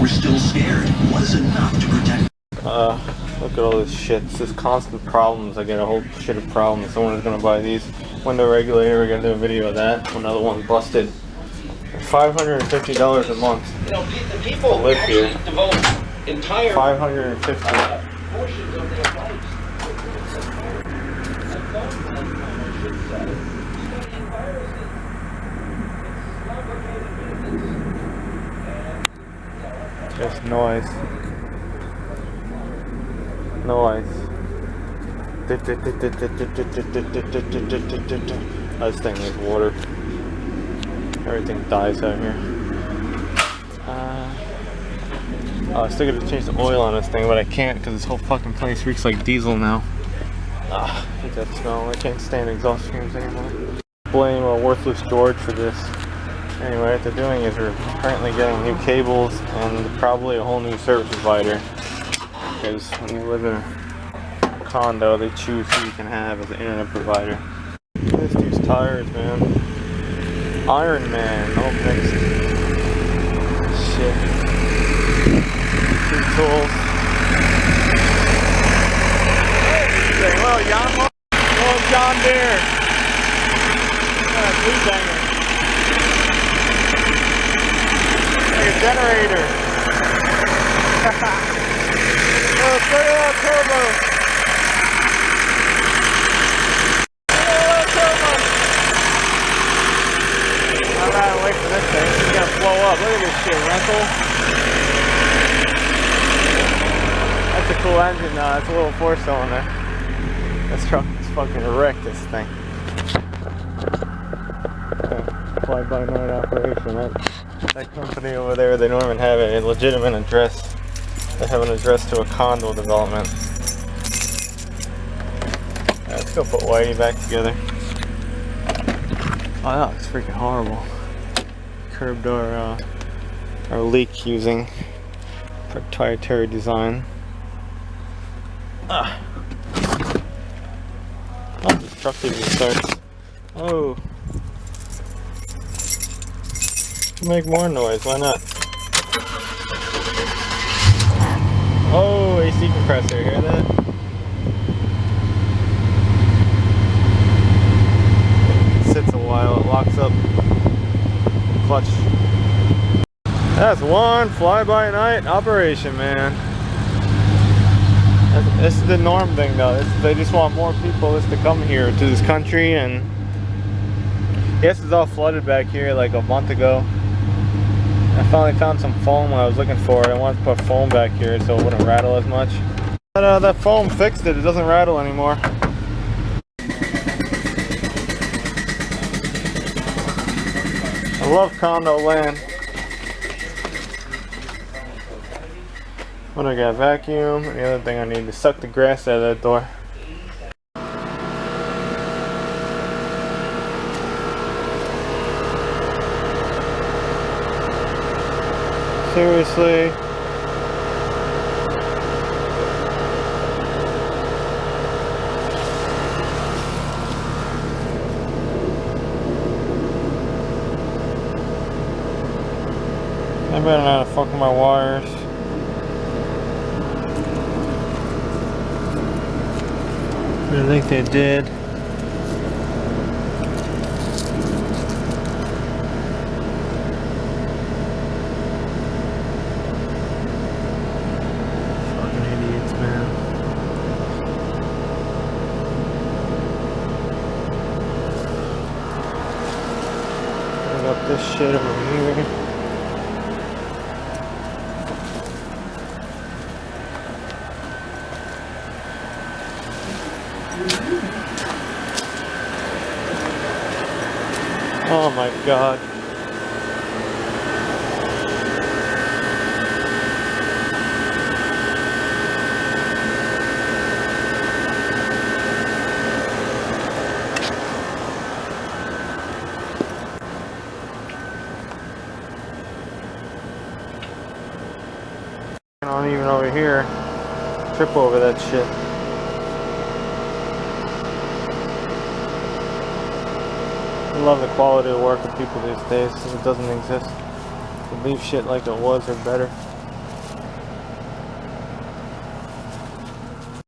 we're still scared was enough to protect. Look at all this shit. It's just constant problems. I get a whole shit of problems. Someone is gonna buy these. Window regulator, we're gonna do a video of that. Another one busted. $550 a month. You know, the people live here. devote entire $550. portions of their lives. Just noise. Noise. This thing is water. Everything dies out here. I still gotta change the oil on this thing, but I can't because this whole fucking place reeks like diesel now. I hate that smell. I can't stand exhaust fumes anymore. Blame a worthless George for this. Anyway, what they're doing is we're currently getting new cables and probably a whole new service provider. Because when you live in a condo, they choose who you can have as an internet provider. This dude's tires, man. Iron Man, all mixed. Shit. Two tools. Well, John Deere. Blue banger. Like a generator. Oh, put it on turbo. I'm not wait for this thing. It's gonna blow up. Look at this shit, rental. That's a cool engine. That's a little 4-cylinder. This truck is fucking wrecked. This thing. Fly-by-night operation. That company over there, they don't even have a legitimate address. They have an address to a condo development. Let's go put Whitey back together. Oh, that looks freaking horrible. Curbed our leak using proprietary design. Oh, this truck even starts. Oh. Make more noise, why not? Oh, AC compressor, hear that? It sits a while, it locks up. Clutch. That's one fly-by-night operation, man. This is the norm thing though. They just want more people to come here to this country, and yes, it's all flooded back here like a month ago. I finally found some foam when I was looking for it. I wanted to put foam back here so it wouldn't rattle as much. But that foam fixed it. It doesn't rattle anymore. I love condo land. What do I got? Vacuum. And the other thing I need to suck the grass out of that door. Seriously. I better not fuck with my wires. I think they did. Fucking idiots, man. Put up this shit over here. Oh my god. On even over here, trip over that shit. I love the quality of work of people these days. It doesn't exist. To leave shit like it was or better.